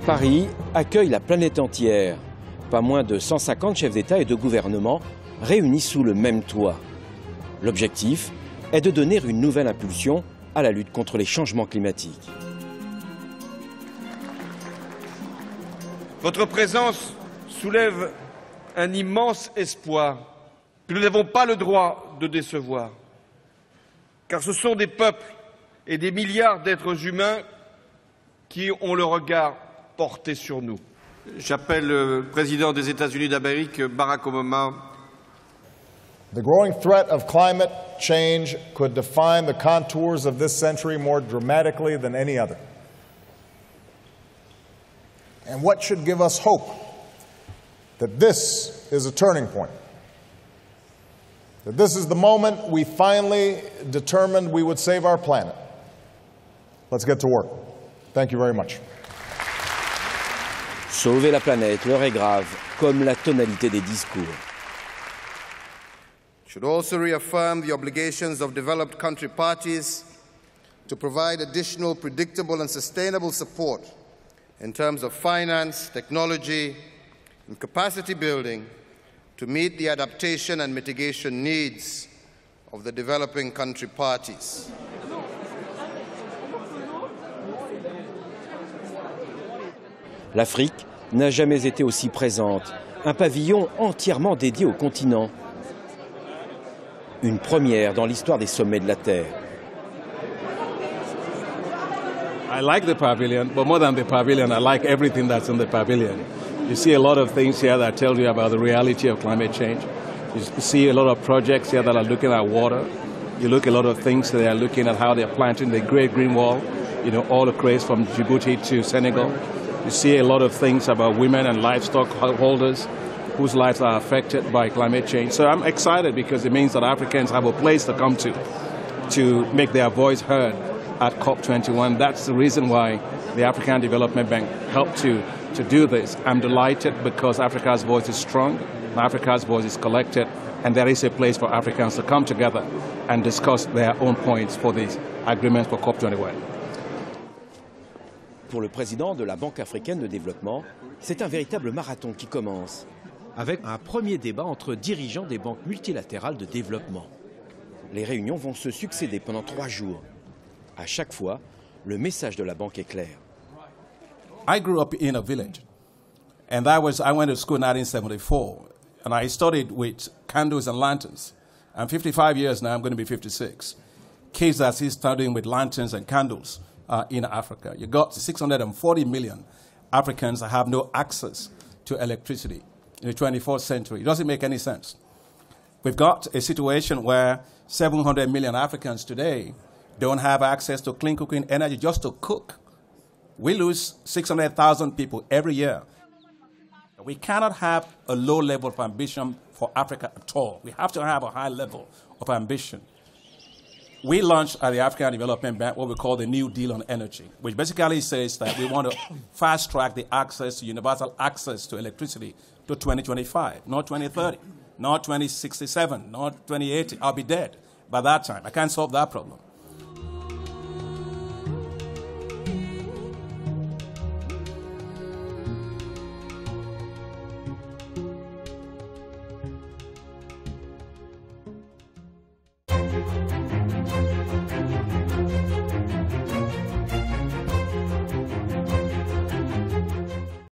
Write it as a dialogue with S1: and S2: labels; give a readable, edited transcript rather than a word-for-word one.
S1: Paris accueille la planète entière. Pas moins de 150 chefs d'État et de gouvernement réunis sous le même toit. L'objectif est de donner une nouvelle impulsion à la lutte contre les changements climatiques.
S2: Votre présence soulève un immense espoir que nous n'avons pas le droit de décevoir. Car ce sont des peuples et des milliards d'êtres humains qui ont le regard porté sur nous. J'appelle le président des États-Unis d'Amérique, Barack Obama.
S3: The growing threat of climate change could define the contours of this century more dramatically than any other. And what should give us hope that this is a turning point? That this is the moment we finally determined we would save our planet. Let's get to work. Thank you very much.
S1: Sauver la planète, l'heure est grave, comme la tonalité des discours.
S4: Should also reaffirm the obligations of developed country parties to provide additional predictable and sustainable support in terms of finance, technology, and capacity building to meet the adaptation and mitigation needs of the developing country parties.
S1: L'Afrique n'a jamais été aussi présente. Un pavillon entièrement dédié au continent. Une première dans l'histoire des sommets de la Terre.
S5: I like the pavilion, but more than the pavilion, I like everything that's in the pavilion. You see a lot of things here that tell you about the reality of climate change. You see a lot of projects here that are looking at water. You look at a lot of things that are looking at how they're planting the Great Green Wall, all across from Djibouti to Senegal. You see a lot of things about women and livestock holders whose lives are affected by climate change. So I'm excited because it means that Africans have a place to come to make their voice heard at COP21. That's the reason why the African Development Bank helped to do this. I'm delighted because Africa's voice is strong, Africa's voice is collected, and there is a place for Africans to come together and discuss their own points for these agreements for COP21.
S1: Pour le président de la Banque africaine de développement, c'est un véritable marathon qui commence, avec un premier débat entre dirigeants des banques multilatérales de développement. Les réunions vont se succéder pendant 3 jours. À chaque fois, le message de la banque est clair.
S6: I grew up in a village, and I went to school in 1974, and I studied with candles and lanterns. I'm 55 years now, I'm going to be 56. Kids that still studying with lanterns and candles in Africa. You got 640 million Africans that have no access to electricity in the 21st century. It doesn't make any sense. We've got a situation where 700 million Africans today don't have access to clean cooking energy just to cook. We lose 600,000 people every year. We cannot have a low level of ambition for Africa at all. We have to have a high level of ambition. We launched at the African Development Bank what we call the New Deal on Energy, which basically says that we want to fast-track the access to universal access to electricity to 2025, not 2030, not 2067, not 2080. I'll be dead by that time. I can't solve that problem.